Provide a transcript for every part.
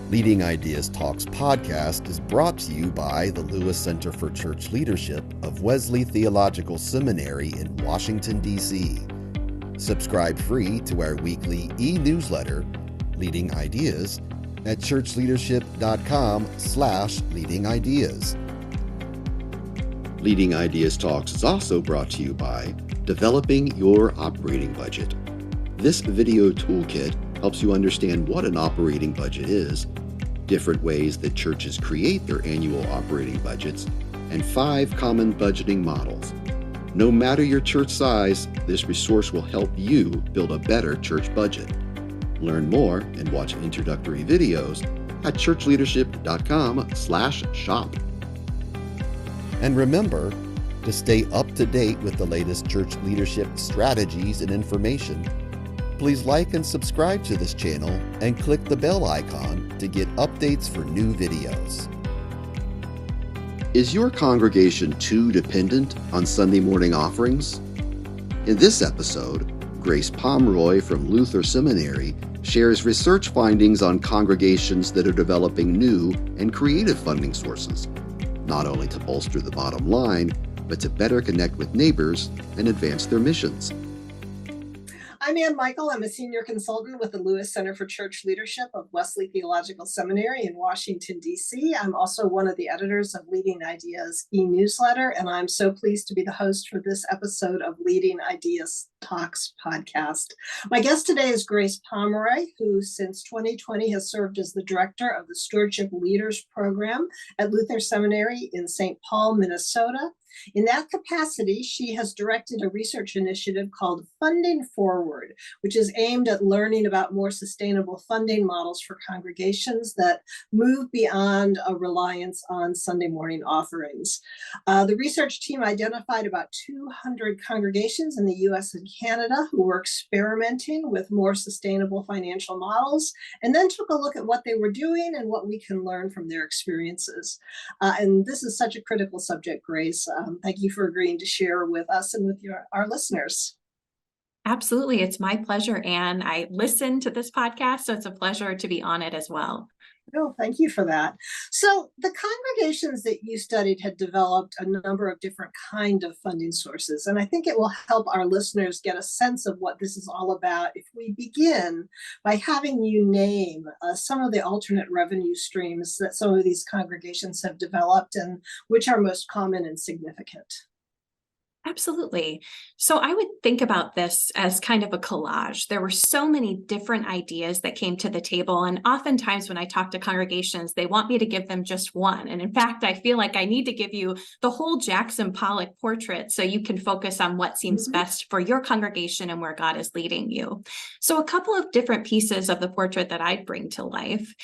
Leading Ideas Talks podcast is brought to you by the Lewis Center for Church Leadership of Wesley Theological Seminary in Washington, D.C. Subscribe free to our weekly e-newsletter, Leading Ideas, at churchleadership.com/leadingideas. Leading Ideas Talks is also brought to you by Developing Your Operating Budget. This video toolkit helps you understand what an operating budget is, different ways that churches create their annual operating budgets, and 5 common budgeting models. No matter your church size, this resource will help you build a better church budget. Learn more and watch introductory videos at churchleadership.com/shop. And remember, to stay up to date with the latest church leadership strategies and information, please like and subscribe to this channel and click the bell icon to get updates for new videos. Is your congregation too dependent on Sunday morning offerings? In this episode, Grace Pomroy from Luther Seminary shares research findings on congregations that are developing new and creative funding sources, not only to bolster the bottom line, but to better connect with neighbors and advance their missions. I'm Ann Michael. I'm a senior consultant with the Lewis Center for Church Leadership of Wesley Theological Seminary in Washington, D.C. I'm also one of the editors of Leading Ideas e-newsletter, and I'm so pleased to be the host for this episode of Leading Ideas Talks podcast. My guest today is Grace Pomroy, who since 2020 has served as the director of the Stewardship Leaders Program at Luther Seminary in St. Paul, Minnesota. In that capacity, she has directed a research initiative called Funding Forward, which is aimed at learning about more sustainable funding models for congregations that move beyond a reliance on Sunday morning offerings. The research team identified about 200 congregations in the U.S. and Canada who were experimenting with more sustainable financial models, and then took a look at what they were doing and what we can learn from their experiences. And this is such a critical subject, Grace. Thank you for agreeing to share with us and with our listeners. Absolutely. It's my pleasure, Anne. I listen to this podcast, so it's a pleasure to be on it as well. Oh, thank you for that. So the congregations that you studied had developed a number of different kind of funding sources, and I think it will help our listeners get a sense of what this is all about if we begin by having you name some of the alternate revenue streams that some of these congregations have developed and which are most common and significant. Absolutely. So I would think about this as kind of a collage. There were so many different ideas that came to the table. And oftentimes when I talk to congregations, they want me to give them just one. And in fact, I feel like I need to give you the whole Jackson Pollock portrait so you can focus on what seems best for your congregation and where God is leading you. So a couple of different pieces of the portrait that I'd bring to life.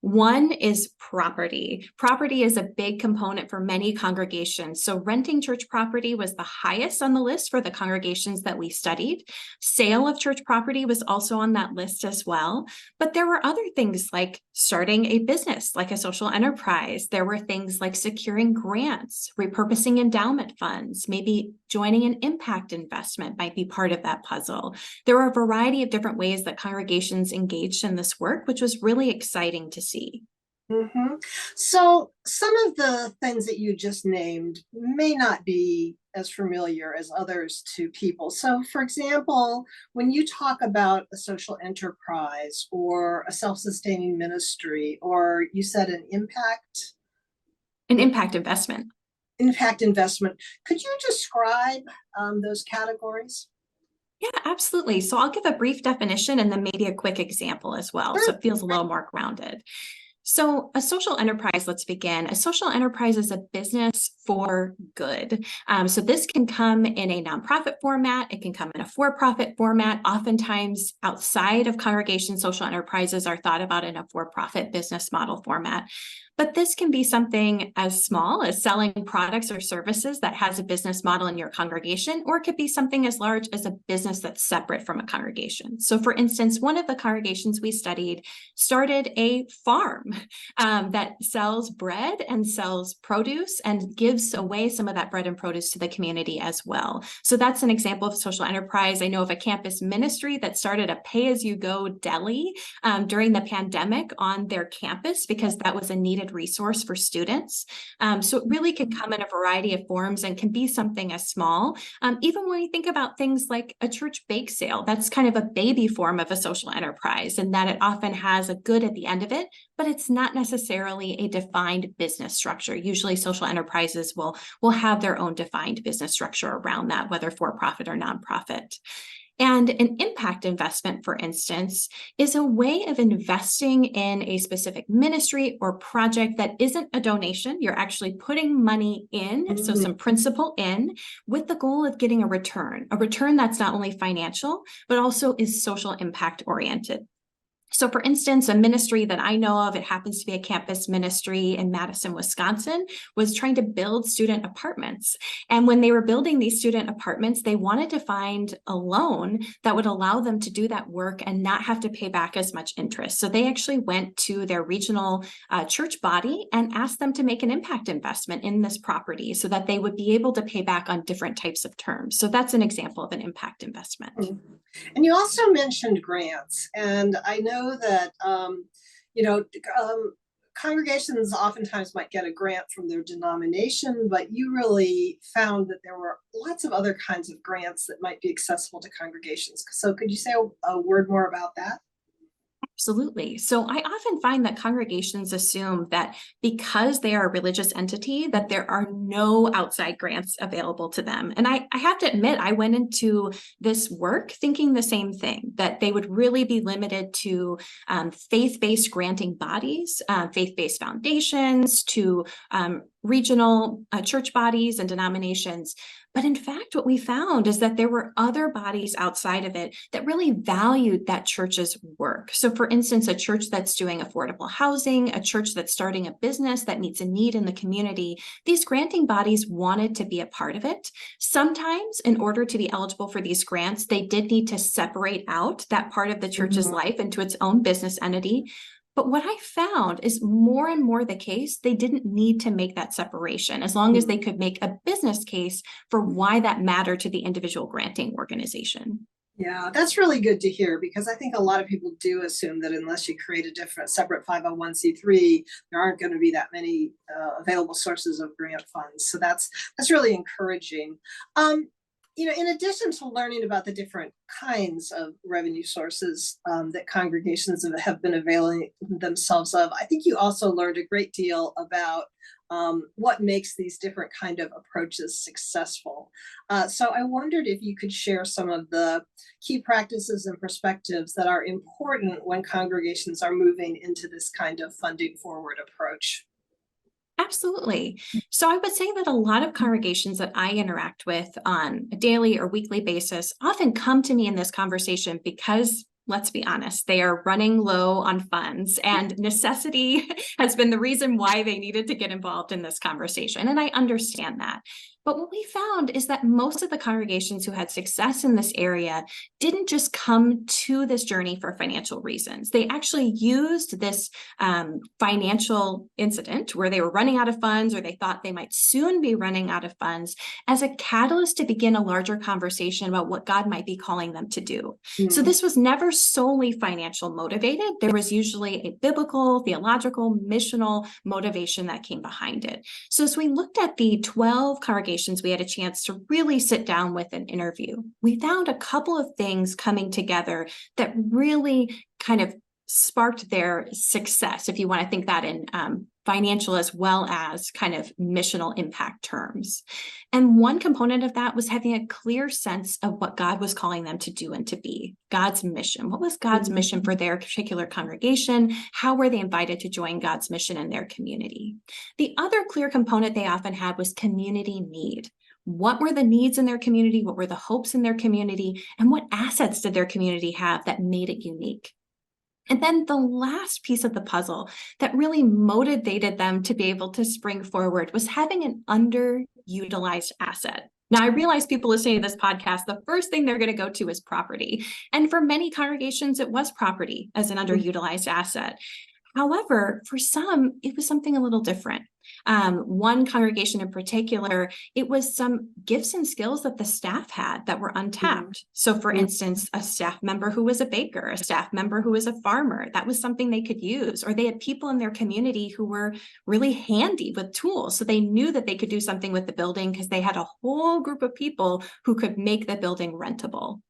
One is property. Property is a big component for many congregations. So renting church property was the highest on the list for the congregations that we studied. Sale of church property was also on that list as well. But there were other things like starting a business, like a social enterprise. There were things like securing grants, repurposing endowment funds, maybe joining an impact investment might be part of that puzzle. There were a variety of different ways that congregations engaged in this work, which was really exciting to see. Mm-hmm. So some of the things that you just named may not be as familiar as others to people. So for example, when you talk about a social enterprise or a self-sustaining ministry, or you said an impact investment. Impact investment. Could you describe those categories? Yeah, absolutely. So I'll give a brief definition and then maybe a quick example as well. So it feels a little more grounded. So a social enterprise, let's begin. A social enterprise is a business for good. So this can come in a nonprofit format. It can come in a for-profit format. Oftentimes outside of congregation, social enterprises are thought about in a for-profit business model format. But this can be something as small as selling products or services that has a business model in your congregation, or it could be something as large as a business that's separate from a congregation. So for instance, one of the congregations we studied started a farm that sells bread and sells produce and gives gives away some of that bread and produce to the community as well. So that's an example of social enterprise. I know of a campus ministry that started a pay-as-you-go deli during the pandemic on their campus because that was a needed resource for students. So it really can come in a variety of forms and can be something as small. Even when you think about things like a church bake sale, that's kind of a baby form of a social enterprise, and that it often has a good at the end of it, but it's not necessarily a defined business structure. Usually social enterprises will have their own defined business structure around that, whether for profit or nonprofit. And an impact investment, for instance, is a way of investing in a specific ministry or project that isn't a donation. You're actually putting money in, so some principal in, with the goal of getting a return that's not only financial, but also is social impact oriented. So for instance, a ministry that I know of, it happens to be a campus ministry in Madison, Wisconsin, was trying to build student apartments. And when they were building these student apartments, they wanted to find a loan that would allow them to do that work and not have to pay back as much interest. So they actually went to their regional church body and asked them to make an impact investment in this property so that they would be able to pay back on different types of terms. So that's an example of an impact investment. And you also mentioned grants, and I know that congregations oftentimes might get a grant from their denomination, but you really found that there were lots of other kinds of grants that might be accessible to congregations. So could you say a word more about that? Absolutely. So I often find that congregations assume that because they are a religious entity, that there are no outside grants available to them. And I have to admit, I went into this work thinking the same thing, that they would really be limited to faith-based granting bodies, faith-based foundations, to regional church bodies and denominations. But in fact, what we found is that there were other bodies outside of it that really valued that church's work. So for instance, a church that's doing affordable housing, a church that's starting a business that meets a need in the community, these granting bodies wanted to be a part of it. Sometimes in order to be eligible for these grants, they did need to separate out that part of the church's life into its own business entity. But what I found is more and more the case, they didn't need to make that separation as long as they could make a business case for why that mattered to the individual granting organization. Yeah, that's really good to hear, because I think a lot of people do assume that unless you create a different separate 501c3, there aren't going to be that many available sources of grant funds. So that's really encouraging. In addition to learning about the different kinds of revenue sources that congregations have been availing themselves of, I think you also learned a great deal about what makes these different kind of approaches successful. So I wondered if you could share some of the key practices and perspectives that are important when congregations are moving into this kind of funding forward approach. Absolutely. So I would say that a lot of congregations that I interact with on a daily or weekly basis often come to me in this conversation because, let's be honest, they are running low on funds, and necessity has been the reason why they needed to get involved in this conversation. And I understand that. But what we found is that most of the congregations who had success in this area didn't just come to this journey for financial reasons. They actually used this financial incident where they were running out of funds, or they thought they might soon be running out of funds, as a catalyst to begin a larger conversation about what God might be calling them to do. So this was never solely financial motivated. There was usually a biblical, theological, missional motivation that came behind it. So as we looked at the 12 congregations we had a chance to really sit down with and interview, we found a couple of things coming together that really kind of sparked their success, if you want to think that in financial as well as kind of missional impact terms. And one component of that was having a clear sense of what God was calling them to do and to be, God's mission. What was God's mission for their particular congregation? How were they invited to join God's mission in their community? The other clear component they often had was community need. What were the needs in their community? What were the hopes in their community? And what assets did their community have that made it unique? And then the last piece of the puzzle that really motivated them to be able to spring forward was having an underutilized asset. Now, I realize people listening to this podcast, the first thing they're going to go to is property. And for many congregations, it was property as an underutilized asset. However, for some, it was something a little different. One congregation in particular, it was some gifts and skills that the staff had that were untapped. So for instance, a staff member who was a baker, a staff member who was a farmer, that was something they could use. Or they had people in their community who were really handy with tools. So they knew that they could do something with the building because they had a whole group of people who could make the building rentable.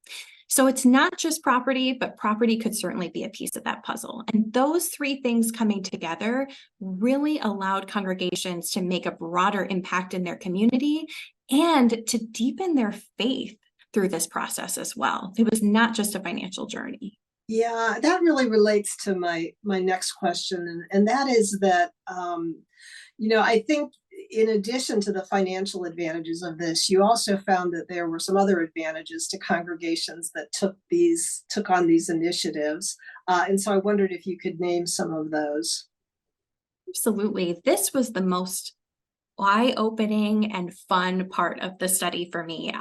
So it's not just property, but property could certainly be a piece of that puzzle. And those three things coming together really allowed congregations to make a broader impact in their community and to deepen their faith through this process as well. It was not just a financial journey. Yeah, that really relates to my next question, and that is that I think in addition to the financial advantages of this, you also found that there were some other advantages to congregations that took on these initiatives. And so I wondered if you could name some of those. Absolutely. This was the most eye-opening and fun part of the study for me.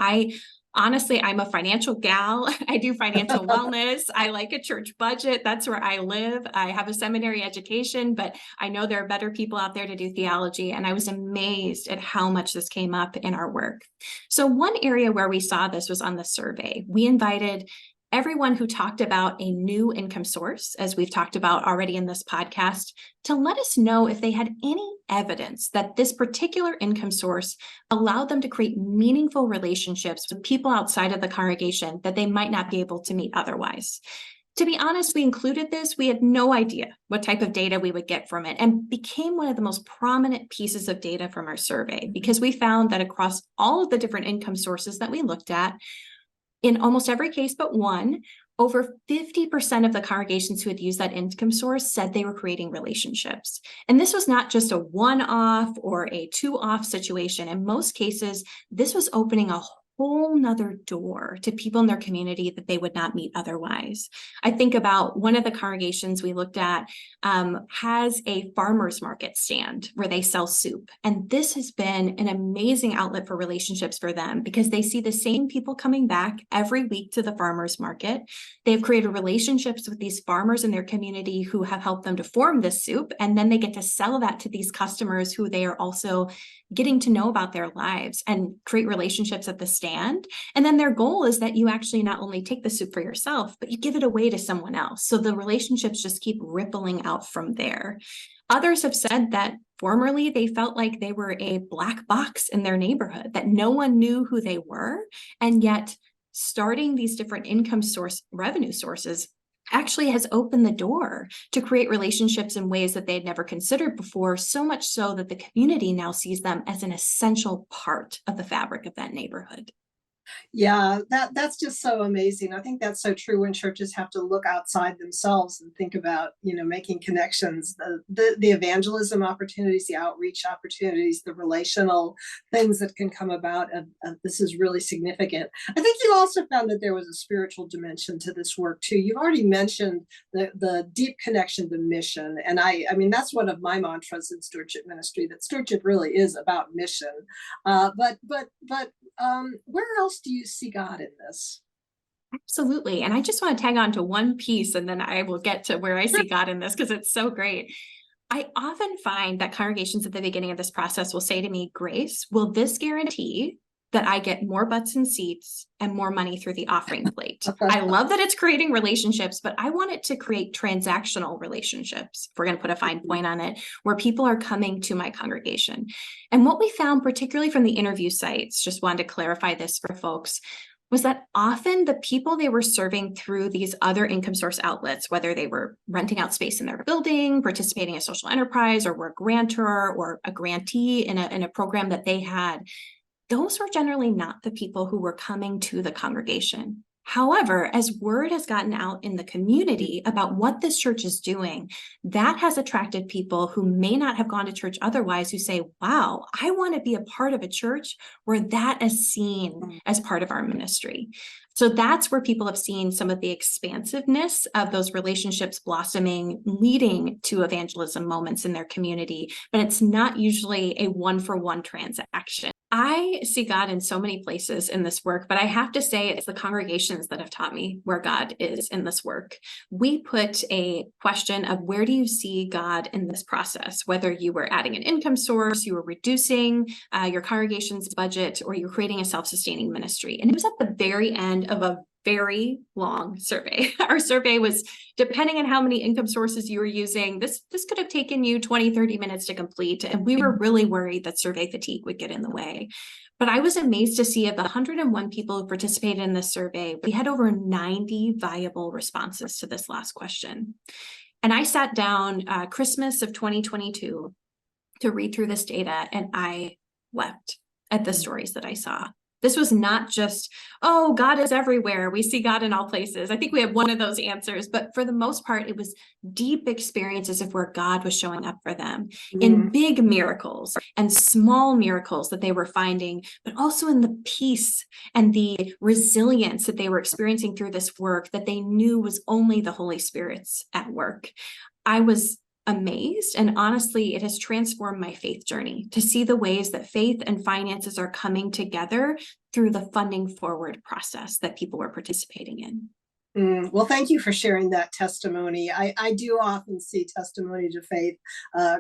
Honestly, I'm a financial gal. I do financial wellness. I like a church budget. That's where I live. I have a seminary education, but I know there are better people out there to do theology. And I was amazed at how much this came up in our work. So one area where we saw this was on the survey. We invited everyone who talked about a new income source, as we've talked about already in this podcast, to let us know if they had any evidence that this particular income source allowed them to create meaningful relationships with people outside of the congregation that they might not be able to meet otherwise. To be honest, we included this. We had no idea what type of data we would get from it, and became one of the most prominent pieces of data from our survey because we found that across all of the different income sources that we looked at, in almost every case but one, over 50% of the congregations who had used that income source said they were creating relationships. And this was not just a one-off or a two-off situation. In most cases, this was opening a whole nother door to people in their community that they would not meet otherwise. I think about one of the congregations we looked at has a farmer's market stand where they sell soup. And this has been an amazing outlet for relationships for them because they see the same people coming back every week to the farmer's market. They've created relationships with these farmers in their community who have helped them to form this soup. And then they get to sell that to these customers who they are also getting to know about their lives and create relationships at the stand. And then their goal is that you actually not only take the soup for yourself, but you give it away to someone else. So the relationships just keep rippling out from there. Others have said that formerly they felt like they were a black box in their neighborhood, that no one knew who they were. And yet starting these different revenue sources actually has opened the door to create relationships in ways that they'd never considered before, so much so that the community now sees them as an essential part of the fabric of that neighborhood. Yeah, that's just so amazing. I think that's so true when churches have to look outside themselves and think about, making connections, the evangelism opportunities, the outreach opportunities, the relational things that can come about. This is really significant. I think you also found that there was a spiritual dimension to this work too. You've already mentioned the deep connection to mission. And I mean, that's one of my mantras in stewardship ministry, that stewardship really is about mission. But where else do you see God in this? Absolutely. And I just want to tag on to one piece and then I will get to where I see God in this because it's so great. I often find that congregations at the beginning of this process will say to me, Grace, will this guarantee that I get more butts and seats and more money through the offering plate? I love that it's creating relationships, but I want it to create transactional relationships, if we're going to put a fine point on it, where people are coming to my congregation. And what we found, particularly from the interview sites, just wanted to clarify this for folks, was that often the people they were serving through these other income source outlets, whether they were renting out space in their building, participating in a social enterprise, or were a grantor or a grantee in a program that they had, those were generally not the people who were coming to the congregation. However, as word has gotten out in the community about what this church is doing, that has attracted people who may not have gone to church otherwise, who say, wow, I want to be a part of a church where that is seen as part of our ministry. So that's where people have seen some of the expansiveness of those relationships blossoming, leading to evangelism moments in their community. But it's not usually a one-for-one transaction. I see God in so many places in this work, but I have to say it's the congregations that have taught me where God is in this work. We put a question of where do you see God in this process, whether you were adding an income source, you were reducing your congregation's budget, or you're creating a self-sustaining ministry. And it was at the very end of a very long survey. Our survey was, depending on how many income sources you were using, this could have taken you 20, 30 minutes to complete. And we were really worried that survey fatigue would get in the way. But I was amazed to see of the 101 people who participated in this survey, we had over 90 viable responses to this last question. And I sat down Christmas of 2022 to read through this data, and I wept at the stories that I saw. This was not just, oh, God is everywhere. We see God in all places. I think we have one of those answers, but for the most part, it was deep experiences of where God was showing up for them in big miracles and small miracles that they were finding, but also in the peace and the resilience that they were experiencing through this work that they knew was only the Holy Spirit's at work. I was amazed, and honestly, it has transformed my faith journey to see the ways that faith and finances are coming together through the funding forward process that people were participating in. Well, thank you for sharing that testimony. I do often see testimony to faith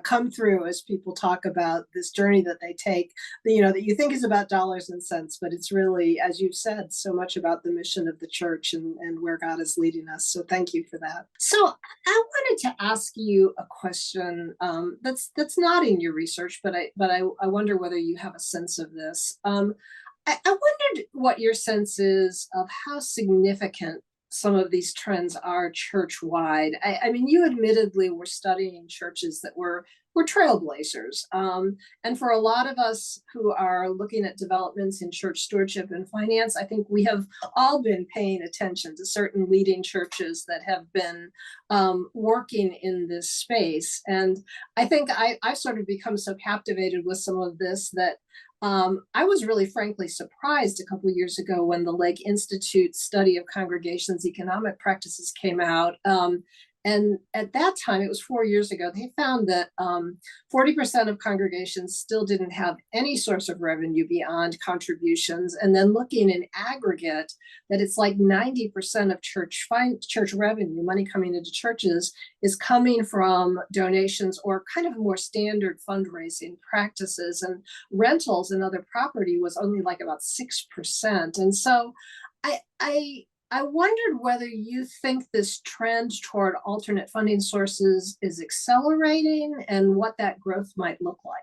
come through as people talk about this journey that they take, that you think is about dollars and cents, but it's really, as you've said, so much about the mission of the church and where God is leading us. So thank you for that. So I wanted to ask you a question that's not in your research, but I wonder whether you have a sense of this. I wondered what your sense is of how significant some of these trends are church-wide. I mean, you admittedly were studying churches that were trailblazers. And for a lot of us who are looking at developments in church stewardship and finance, I think we have all been paying attention to certain leading churches that have been working in this space. And I think I've sort of become so captivated with some of this that I was really frankly surprised a couple of years ago when the Lake Institute study of congregations' economic practices came out. And at that time, it was 4 years ago, they found that 40% of congregations still didn't have any source of revenue beyond contributions. And then looking in aggregate, that it's like 90% of church revenue, money coming into churches, is coming from donations or kind of more standard fundraising practices. And rentals and other property was only like about 6%. And so I wondered whether you think this trend toward alternate funding sources is accelerating and what that growth might look like.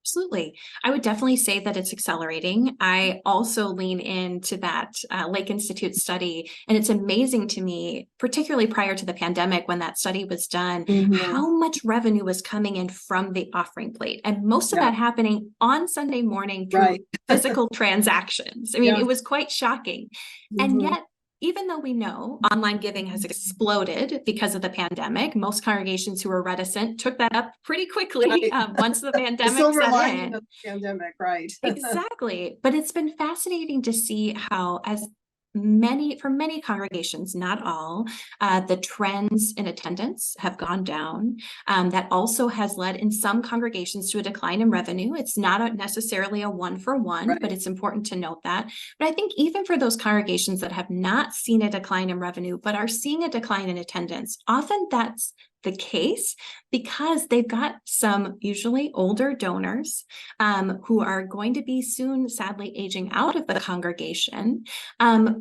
Absolutely. I would definitely say that it's accelerating. I also lean into that Lake Institute study, and it's amazing to me, particularly prior to the pandemic when that study was done, how much revenue was coming in from the offering plate, and most of that happening on Sunday morning through physical transactions. I mean, it was quite shocking. And yet, even though we know online giving has exploded because of the pandemic, most congregations who were reticent took that up pretty quickly once the pandemic silver set lining in. of the pandemic, right? Exactly. But it's been fascinating to see how, for many congregations, not all, the trends in attendance have gone down. That also has led in some congregations to a decline in revenue. It's not necessarily a one-for-one, but it's important to note that. But I think even for those congregations that have not seen a decline in revenue, but are seeing a decline in attendance, often that's the case because they've got some usually older donors who are going to be soon, sadly, aging out of the congregation,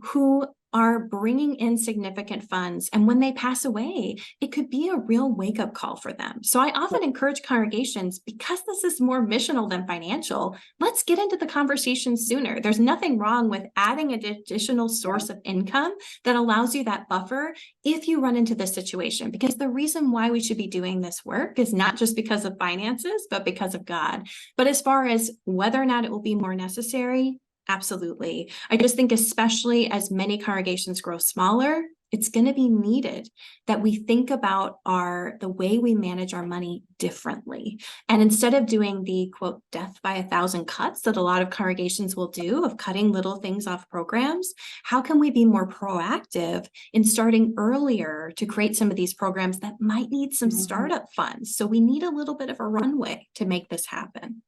who are bringing in significant funds. And when they pass away, it could be a real wake-up call for them. So I often encourage congregations, because this is more missional than financial, let's get into the conversation sooner. There's nothing wrong with adding an additional source of income that allows you that buffer if you run into this situation. Because the reason why we should be doing this work is not just because of finances, but because of God. But as far as whether or not it will be more necessary, absolutely. I just think especially as many congregations grow smaller, it's going to be needed that we think about the way we manage our money differently. And instead of doing the quote death by 1,000 cuts that a lot of congregations will do of cutting little things off programs, how can we be more proactive in starting earlier to create some of these programs that might need some startup funds? So we need a little bit of a runway to make this happen.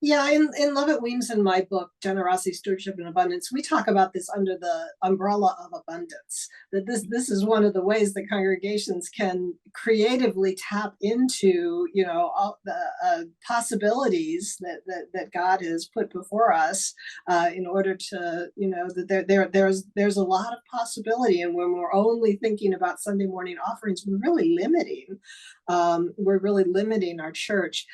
Yeah, in Lovett Weems, in my book, Generosity, Stewardship, and Abundance, we talk about this under the umbrella of abundance. That this is one of the ways that congregations can creatively tap into, all the possibilities that God has put before us, in order to, that there's a lot of possibility. And when we're only thinking about Sunday morning offerings, we're really limiting our church.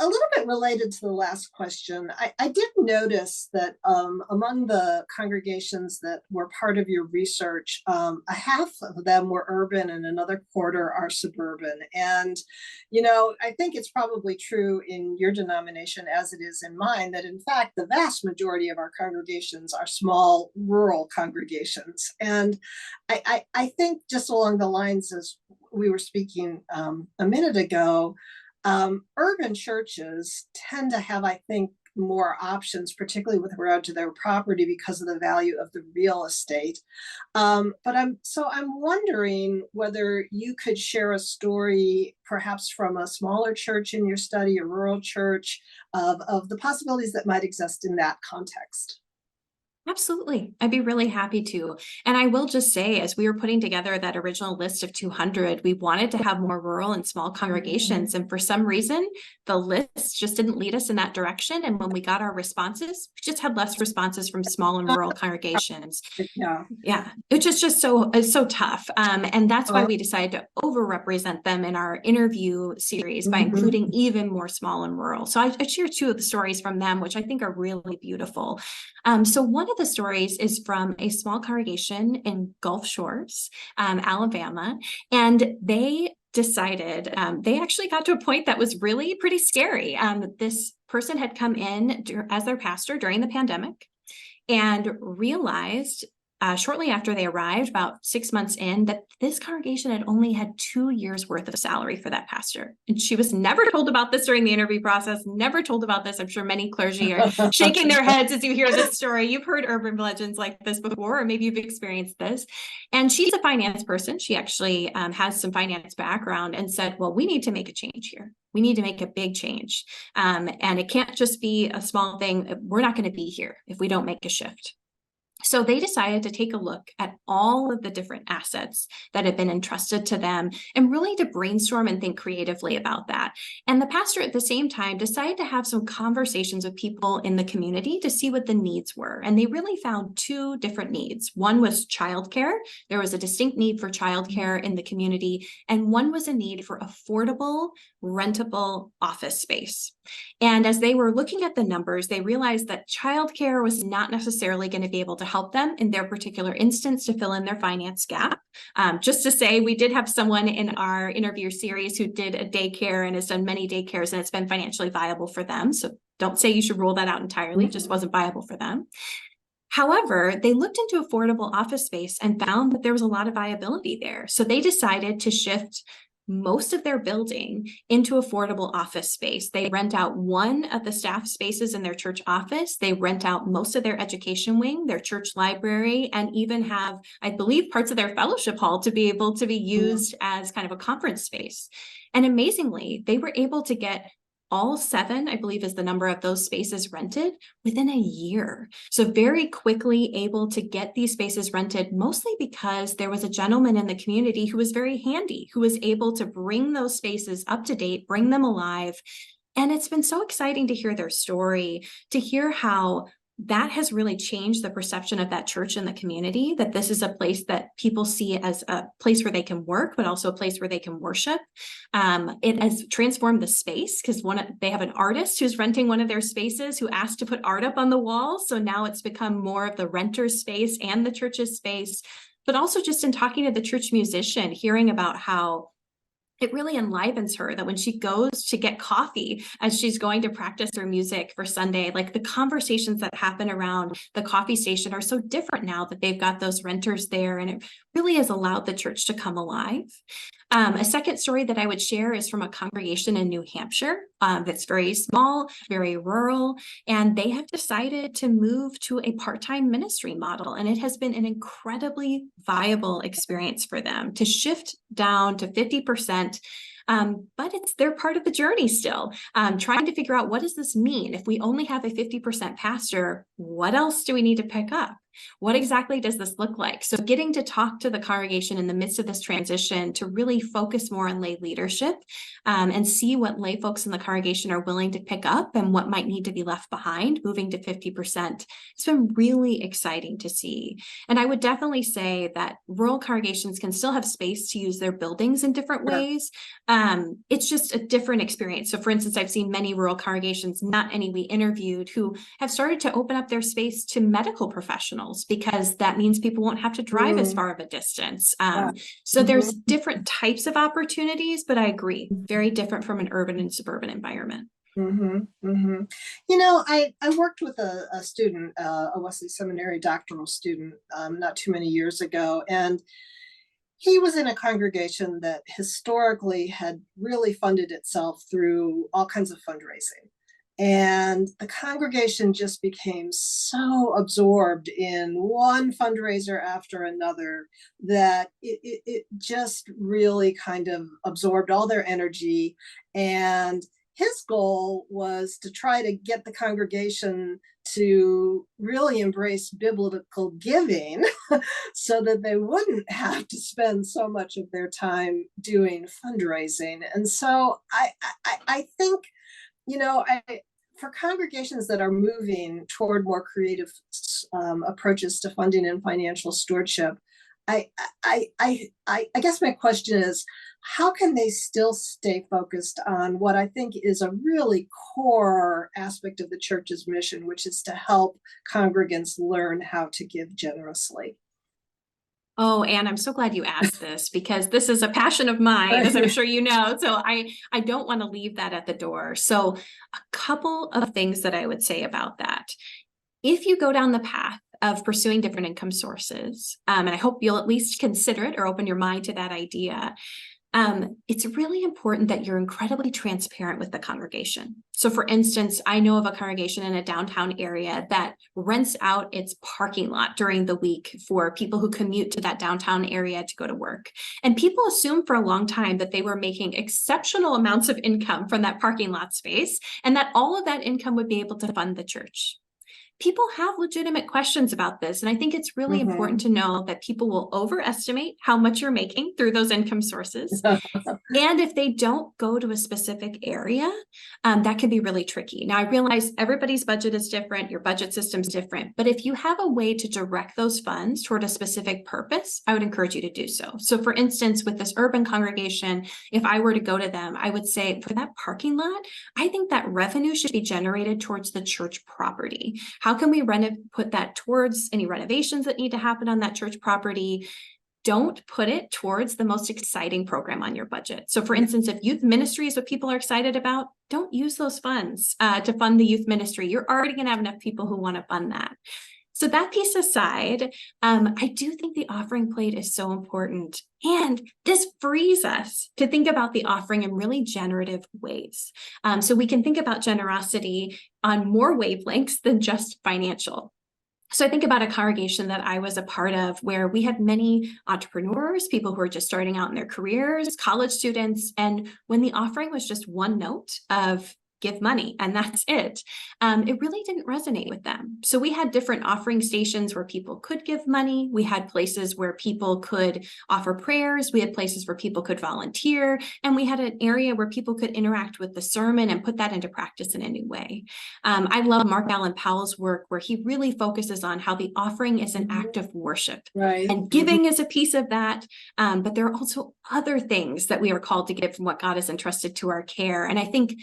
A little bit related to the last question, I did notice that among the congregations that were part of your research, a half of them were urban and another quarter are suburban. And, I think it's probably true in your denomination as it is in mine, that in fact, the vast majority of our congregations are small rural congregations. And I think just along the lines as we were speaking a minute ago, urban churches tend to have, I think, more options, particularly with regard to their property because of the value of the real estate. But I'm wondering whether you could share a story, perhaps from a smaller church in your study, a rural church, of the possibilities that might exist in that context. Absolutely. I'd be really happy to. And I will just say, as we were putting together that original list of 200, we wanted to have more rural and small congregations. And for some reason, the list just didn't lead us in that direction. And when we got our responses, we just had less responses from small and rural congregations. Yeah. Yeah. It's just it's so tough. And that's why we decided to overrepresent them in our interview series by including even more small and rural. So I share two of the stories from them, which I think are really beautiful. So one of the stories is from a small congregation in Gulf Shores, Alabama, and they decided, they actually got to a point that was really pretty scary. This person had come in as their pastor during the pandemic and realized shortly after they arrived, about 6 months in, that this congregation had only had 2 years worth of salary for that pastor. And she was never told about this during the interview process, never told about this. I'm sure many clergy are shaking their heads as you hear this story. You've heard urban legends like this before, or maybe you've experienced this. And she's a finance person. She actually has some finance background and said, well, we need to make a change here. We need to make a big change. And it can't just be a small thing. We're not going to be here if we don't make a shift. So they decided to take a look at all of the different assets that had been entrusted to them and really to brainstorm and think creatively about that. And the pastor at the same time decided to have some conversations with people in the community to see what the needs were. And they really found two different needs. One was childcare. There was a distinct need for childcare in the community, and one was a need for affordable, rentable office space. And as they were looking at the numbers, they realized that childcare was not necessarily going to be able to help them in their particular instance to fill in their finance gap. Just to say, we did have someone in our interview series who did a daycare and has done many daycares, and it's been financially viable for them. So don't say you should rule that out entirely. It just wasn't viable for them. However, they looked into affordable office space and found that there was a lot of viability there. So they decided to shift most of their building into affordable office space. They rent out one of the staff spaces in their church office. They rent out most of their education wing, their church library, and even have, I believe, parts of their fellowship hall to be able to be used as kind of a conference space. And amazingly, they were able to get all 7, I believe, is the number of those spaces rented within a year. So very quickly able to get these spaces rented, mostly because there was a gentleman in the community who was very handy, who was able to bring those spaces up to date, bring them alive. And it's been so exciting to hear their story, to hear how that has really changed the perception of that church in the community, that this is a place that people see as a place where they can work, but also a place where they can worship. It has transformed the space because they have an artist who's renting one of their spaces who asked to put art up on the wall. So now it's become more of the renter's space and the church's space, but also just in talking to the church musician, hearing about how it really enlivens her that when she goes to get coffee as she's going to practice her music for Sunday, like the conversations that happen around the coffee station are so different now that they've got those renters there, and it really has allowed the church to come alive. A second story that I would share is from a congregation in New Hampshire that's very small, very rural, and they have decided to move to a part-time ministry model. And it has been an incredibly viable experience for them to shift down to 50% but they're part of the journey still, trying to figure out, what does this mean? If we only have a 50% pastor, what else do we need to pick up? What exactly does this look like? So getting to talk to the congregation in the midst of this transition to really focus more on lay leadership, and see what lay folks in the congregation are willing to pick up and what might need to be left behind, moving to 50%. It's been really exciting to see. And I would definitely say that rural congregations can still have space to use their buildings in different ways. It's just a different experience. So for instance, I've seen many rural congregations, not any we interviewed, who have started to open up their space to medical professionals, because that means people won't have to drive as far of a distance. So there's different types of opportunities, but I agree, very different from an urban and suburban environment. You know, I worked with a student, a Wesley Seminary doctoral student, not too many years ago, and he was in a congregation that historically had really funded itself through all kinds of fundraising. And the congregation just became so absorbed in one fundraiser after another that it just really kind of absorbed all their energy. And his goal was to try to get the congregation to really embrace biblical giving so that they wouldn't have to spend so much of their time doing fundraising. And so I think, you know, for congregations that are moving toward more creative approaches to funding and financial stewardship, I guess my question is, how can they still stay focused on what I think is a really core aspect of the church's mission, which is to help congregants learn how to give generously? Oh, Anne, I'm so glad you asked this, because this is a passion of mine, as I'm sure you know. So I don't want to leave that at the door. So a couple of things that I would say about that. If you go down the path of pursuing different income sources, and I hope you'll at least consider it or open your mind to that idea, it's really important that you're incredibly transparent with the congregation. So for instance, I know of a congregation in a downtown area that rents out its parking lot during the week for people who commute to that downtown area to go to work. And people assumed for a long time that they were making exceptional amounts of income from that parking lot space, and that all of that income would be able to fund the church. People have legitimate questions about this. And I think it's really important to know that people will overestimate how much you're making through those income sources. And if they don't go to a specific area, that can be really tricky. Now, I realize everybody's budget is different, your budget system's different, but if you have a way to direct those funds toward a specific purpose, I would encourage you to do so. So for instance, with this urban congregation, if I were to go to them, I would say, for that parking lot, I think that revenue should be generated towards the church property. How can we put that towards any renovations that need to happen on that church property? Don't put it towards the most exciting program on your budget. So for instance, if youth ministry is what people are excited about, don't use those funds to fund the youth ministry. You're already going to have enough people who want to fund that. So that piece aside, I do think the offering plate is so important. And this frees us to think about the offering in really generative ways. So we can think about generosity on more wavelengths than just financial. So I think about a congregation that I was a part of where we had many entrepreneurs, people who were just starting out in their careers, college students. And when the offering was just one note of give money, and that's it. It really didn't resonate with them. So we had different offering stations where people could give money. We had places where people could offer prayers. We had places where people could volunteer. And we had an area where people could interact with the sermon and put that into practice in a new way. I love Mark Allen Powell's work, where he really focuses on how the offering is an act of worship. Right. And giving is a piece of that. But there are also other things that we are called to give from what God has entrusted to our care. And I think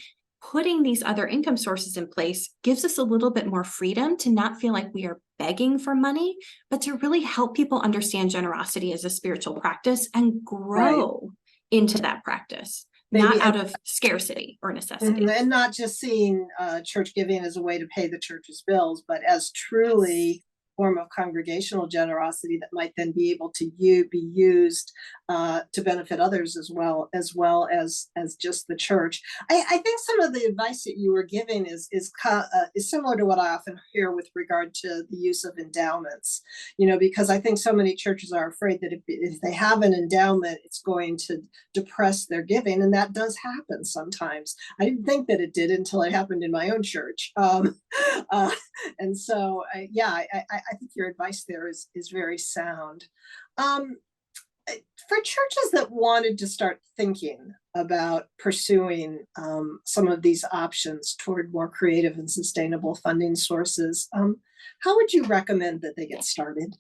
putting these other income sources in place gives us a little bit more freedom to not feel like we are begging for money, but to really help people understand generosity as a spiritual practice and grow into that practice, not out of scarcity or necessity. And not just seeing church giving as a way to pay the church's bills, but as truly form of congregational generosity that might then be able to be used to benefit others as well as just the church. I think some of the advice that you were giving is similar to what I often hear with regard to the use of endowments. Because I think so many churches are afraid that if they have an endowment, it's going to depress their giving, and that does happen sometimes. I didn't think that it did until it happened in my own church. And so, I think your advice there is very sound. For churches that wanted to start thinking about pursuing some of these options toward more creative and sustainable funding sources, how would you recommend that they get started?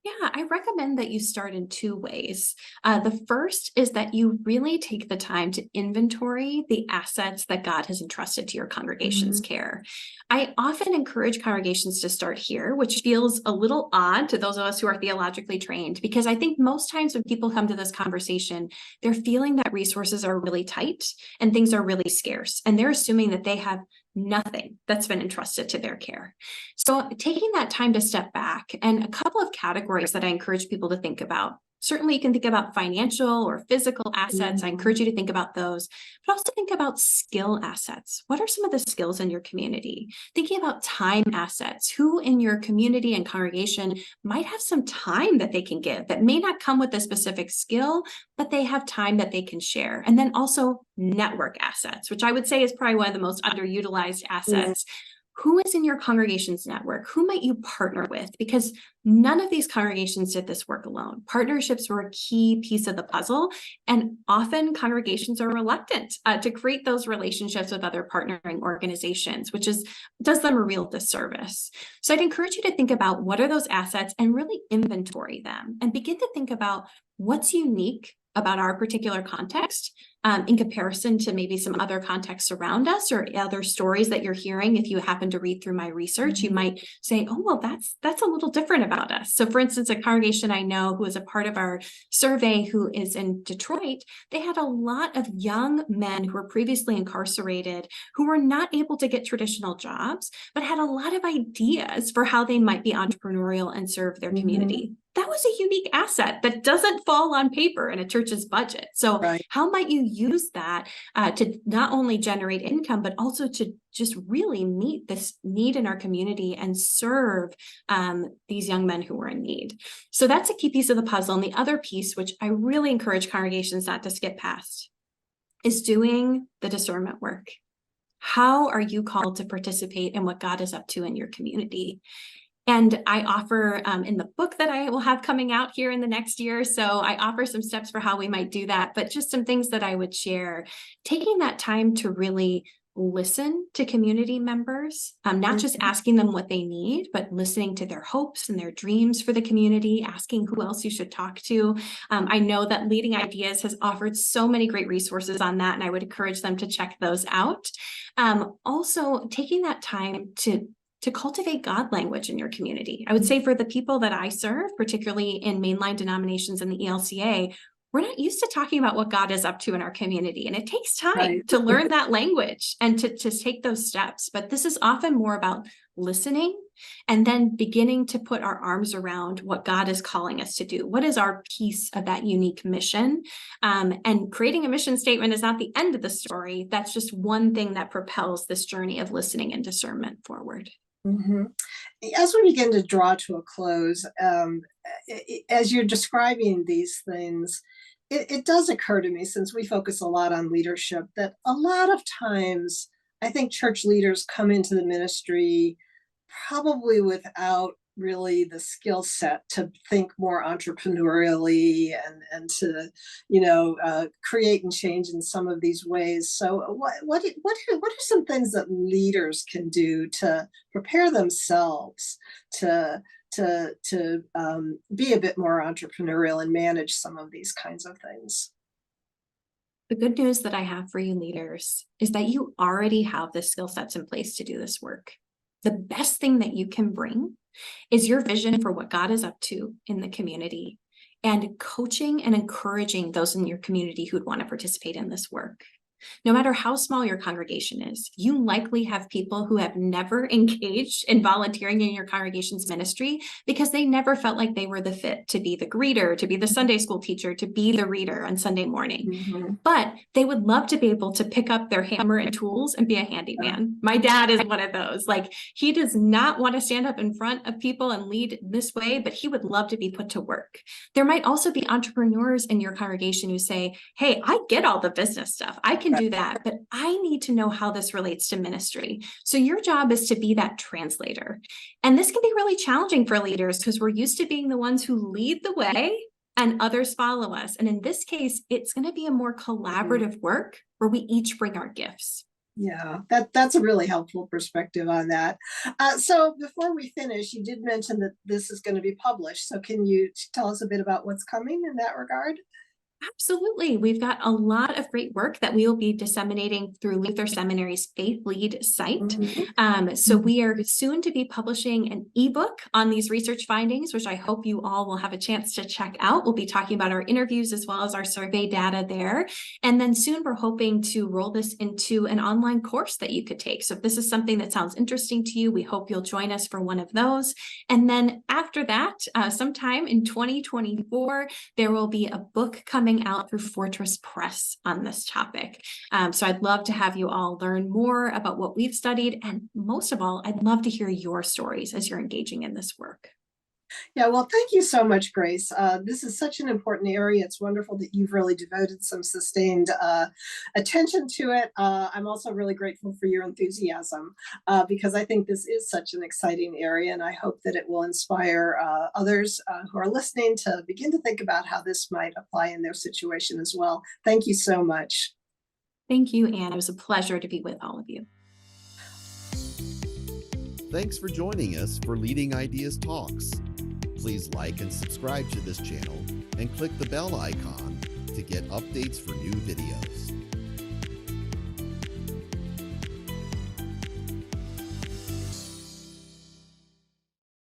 Yeah, I recommend that you start in two ways. The first is that you really take the time to inventory the assets that God has entrusted to your congregation's care. I often encourage congregations to start here, which feels a little odd to those of us who are theologically trained, because I think most times when people come to this conversation, they're feeling that resources are really tight and things are really scarce, and they're assuming that they have nothing that's been entrusted to their care. So taking that time to step back, and a couple of categories that I encourage people to think about. Certainly you can think about financial or physical assets. I encourage you to think about those, but also think about skill assets. What are some of the skills in your community? Thinking about time assets. Who in your community and congregation might have some time that they can give that may not come with a specific skill, but they have time that they can share. And then also network assets, which I would say is probably one of the most underutilized assets. Who is in your congregation's network? Who might you partner with? Because none of these congregations did this work alone. Partnerships were a key piece of the puzzle, and often congregations are reluctant to create those relationships with other partnering organizations, which does them a real disservice. So I'd encourage you to think about what are those assets and really inventory them, and begin to think about what's unique about our particular context in comparison to maybe some other contexts around us or other stories that you're hearing. If you happen to read through my research, you might say, oh, well, that's a little different about us. So for instance, a congregation I know who is a part of our survey who is in Detroit, they had a lot of young men who were previously incarcerated who were not able to get traditional jobs, but had a lot of ideas for how they might be entrepreneurial and serve their community. That was a unique asset that doesn't fall on paper in a church's budget. So how might you use that to not only generate income, but also to just really meet this need in our community and serve these young men who were in need? So that's a key piece of the puzzle. And the other piece, which I really encourage congregations not to skip past, is doing the discernment work. How are you called to participate in what God is up to in your community? And I offer in the book that I will have coming out here in the next year, so I offer some steps for how we might do that, but just some things that I would share. Taking that time to really listen to community members, not just asking them what they need, but listening to their hopes and their dreams for the community, asking who else you should talk to. I know that Leading Ideas has offered so many great resources on that, and I would encourage them to check those out. Also, taking that time to cultivate God language in your community. I would say for the people that I serve, particularly in mainline denominations in the ELCA, we're not used to talking about what God is up to in our community. And it takes time to learn that language and to take those steps. But this is often more about listening and then beginning to put our arms around what God is calling us to do. What is our piece of that unique mission? And creating a mission statement is not the end of the story. That's just one thing that propels this journey of listening and discernment forward. As we begin to draw to a close, as you're describing these things, it does occur to me, since we focus a lot on leadership, that a lot of times I think church leaders come into the ministry probably without really the skill set to think more entrepreneurially and to create and change in some of these ways. So what are some things that leaders can do to prepare themselves to be a bit more entrepreneurial and manage some of these kinds of things? The good news that I have for you leaders is that you already have the skill sets in place to do this work. The best thing that you can bring is your vision for what God is up to in the community, and coaching and encouraging those in your community who'd want to participate in this work. No matter how small your congregation is, you likely have people who have never engaged in volunteering in your congregation's ministry because they never felt like they were the fit to be the greeter, to be the Sunday school teacher, to be the reader on Sunday morning. But they would love to be able to pick up their hammer and tools and be a handyman. My dad is one of those. Like, he does not want to stand up in front of people and lead this way, but he would love to be put to work. There might also be entrepreneurs in your congregation who say, hey, I get all the business stuff. I can do that, but I need to know how this relates to ministry. So your job is to be that translator. And this can be really challenging for leaders because we're used to being the ones who lead the way and others follow us. And in this case, it's going to be a more collaborative work where we each bring our gifts. Yeah, that's a really helpful perspective on that. So before we finish, you did mention that this is going to be published. So can you tell us a bit about what's coming in that regard? Absolutely. We've got a lot of great work that we will be disseminating through Luther Seminary's Faith Lead site. So we are soon to be publishing an ebook on these research findings, which I hope you all will have a chance to check out. We'll be talking about our interviews as well as our survey data there. And then soon we're hoping to roll this into an online course that you could take. So if this is something that sounds interesting to you, we hope you'll join us for one of those. And then after that, sometime in 2024, there will be a book coming out through Fortress Press on this topic. So I'd love to have you all learn more about what we've studied. And most of all, I'd love to hear your stories as you're engaging in this work. Yeah, well, thank you so much, Grace. This is such an important area. It's wonderful that you've really devoted some sustained attention to it. I'm also really grateful for your enthusiasm because I think this is such an exciting area, and I hope that it will inspire others who are listening to begin to think about how this might apply in their situation as well. Thank you so much. Thank you, Anne. It was a pleasure to be with all of you. Thanks for joining us for Leading Ideas Talks. Please like and subscribe to this channel and click the bell icon to get updates for new videos.